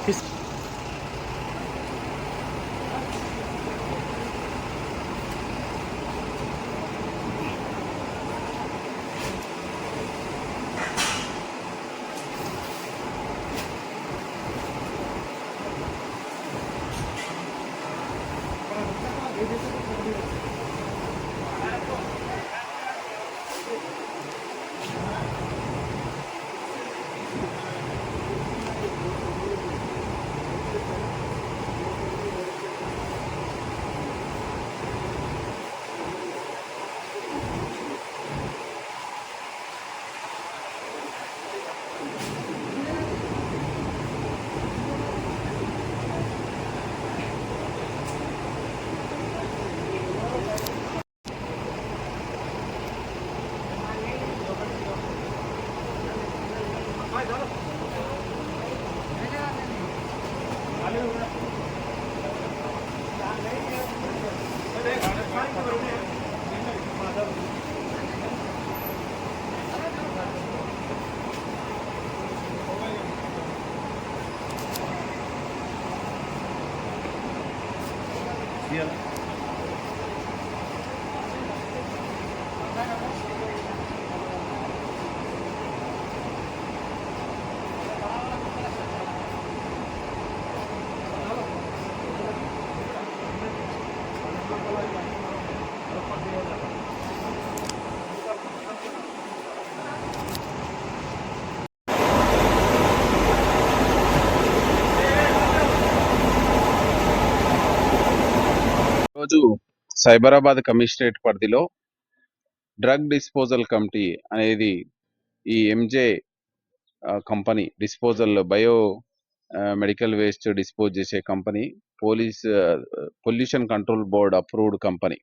రోజు సైబరాబాద్ కమిషనరేట్ పరిధిలో drug disposal committee అనేది ఈ MJ company disposal bio medical waste dispose చేసే company pollution control board approved company.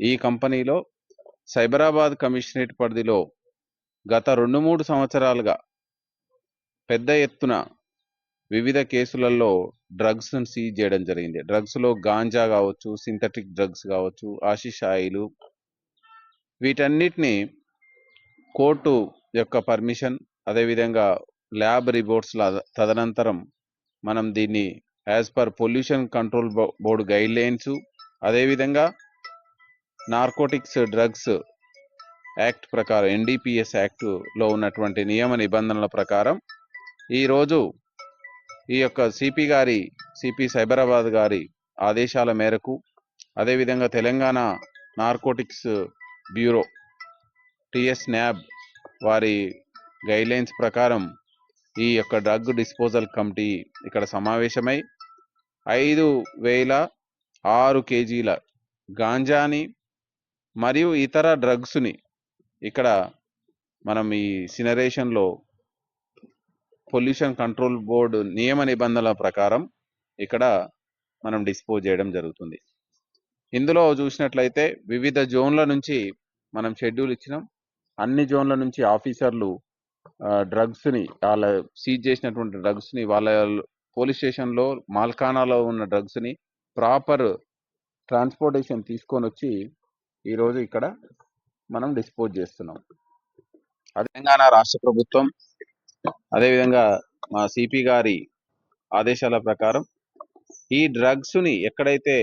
ఈ కంపెనీలో సైబరాబాద్ కమిషనరేట్ పరిధిలో గత 2-3 సంవత్సరాలుగా పెద్ద ఎత్తున వివిధ కేసులలో డ్రగ్స్ సీజ్ చేయడం జరిగింది. డ్రగ్స్ లో గాంజా కావచ్చు, సింథటిక్ డ్రగ్స్ కావచ్చు, ఆశిష్ ఆయిల్, వీటన్నిటిని కోర్టు యొక్క పర్మిషన్, అదేవిధంగా ల్యాబ్ రిపోర్ట్స్ తదనంతరం మనం దీన్ని as per pollution control board guide lines, అదేవిధంగా నార్కోటిక్స్ డ్రగ్స్ యాక్ట్ ప్రకారం NDPS యాక్ట్లో ఉన్నటువంటి నియమ నిబంధనల ప్రకారం ఈరోజు ఈ యొక్క సిపి సైబరాబాద్ గారి ఆదేశాల మేరకు, అదేవిధంగా తెలంగాణ నార్కోటిక్స్ బ్యూరో TSNAB వారి గైడ్లైన్స్ ప్రకారం ఈ యొక్క డ్రగ్ డిస్పోజల్ కమిటీ ఇక్కడ సమావేశమై 5,006 కేజీల గాంజాని మరియు ఇతర డ్రగ్స్ని ఇక్కడ మనం ఈ సినరేషన్లో పొల్యూషన్ కంట్రోల్ బోర్డు నియమ నిబంధనల ప్రకారం ఇక్కడ మనం డిస్పోజ్ చేయడం జరుగుతుంది. ఇందులో చూసినట్లయితే వివిధ జోన్ల నుంచి మనం షెడ్యూల్ ఇచ్చినాం. అన్ని జోన్ల నుంచి ఆఫీసర్లు డ్రగ్స్ని, వాళ్ళ సీజ్ చేసినటువంటి డ్రగ్స్ని, వాళ్ళ పోలీస్ స్టేషన్లో మాల్కానాలో ఉన్న డ్రగ్స్ని ప్రాపర్ ట్రాన్స్పోర్టేషన్ తీసుకొని వచ్చి ఈరోజు ఇక్కడ మనం డిస్పోజ్ చేస్తున్నాం. తెలంగాణ రాష్ట్ర ప్రభుత్వం అదేవిధంగా మా సిపి గారి ఆదేశాల ప్రకారం ఈ డ్రగ్స్ని ఎక్కడైతే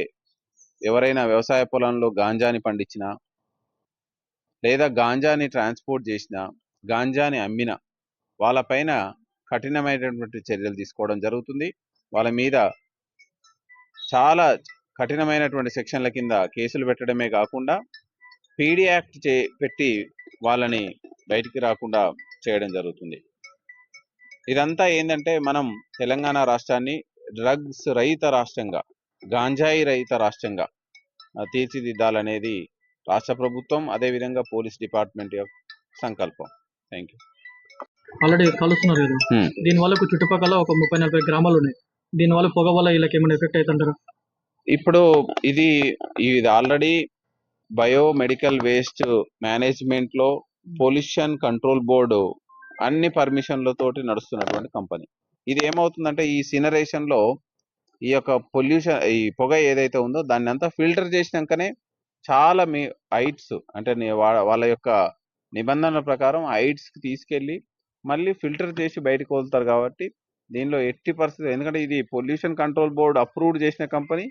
ఎవరైనా వ్యవసాయ పొలంలో గాంజాని పండించినా, లేదా గాంజాని ట్రాన్స్పోర్ట్ చేసినా, గాంజాని అమ్మినా వాళ్ళపైన కఠినమైనటువంటి చర్యలు తీసుకోవడం జరుగుతుంది. వాళ్ళ మీద చాలా కఠినమైనటువంటి సెక్షన్ల కింద కేసులు పెట్టడమే కాకుండా PD యాక్ట్ పెట్టి వాళ్ళని బయటికి రాకుండా చేయడం జరుగుతుంది. ఇదంతా ఏంటంటే మనం తెలంగాణ రాష్ట్రాన్ని డ్రగ్స్ రహిత రాష్ట్రంగా, గాంజాయి రహిత రాష్ట్రంగా తీర్చిదిద్దాలనేది రాష్ట్ర ప్రభుత్వం, అదేవిధంగా పోలీస్ డిపార్ట్మెంట్ యొక్క సంకల్పం. Thank you. ఆల్రెడీ కలుస్తున్నారు కదా, దీనివల్ల చుట్టుపక్కల ఒక 30-40 గ్రామాలు ఉన్నాయి. దీనివల్ల పొగ వల్ల వీళ్ళకి ఏమైనా ఎఫెక్ట్ అవుతుంటారా? ఇప్పుడు ఇది already bio medical waste management లో పొల్యూషన్ కంట్రోల్ బోర్డు అన్ని పర్మిషన్లతోటి నడుస్తున్నటువంటి కంపెనీ. ఇది ఏమవుతుందంటే ఈ సినరేషన్ లో ఈ యొక్క పొల్యూషన్, ఈ పొగ ఏదైతే ఉందో దాన్ని అంతా ఫిల్టర్ చేసినాకనే చాలా హైట్స్ అంటే వాళ్ళ యొక్క నిబంధనల ప్రకారం హైట్స్ కి తీసుకెళ్లి మళ్ళీ ఫిల్టర్ చేసి బయటకు వదులుతారు. కాబట్టి దీనిలో ఎట్టి పరిస్థితి, ఎందుకంటే ఇది పొల్యూషన్ కంట్రోల్ బోర్డ్ అప్రూవ్డ్ చేసిన కంపెనీ,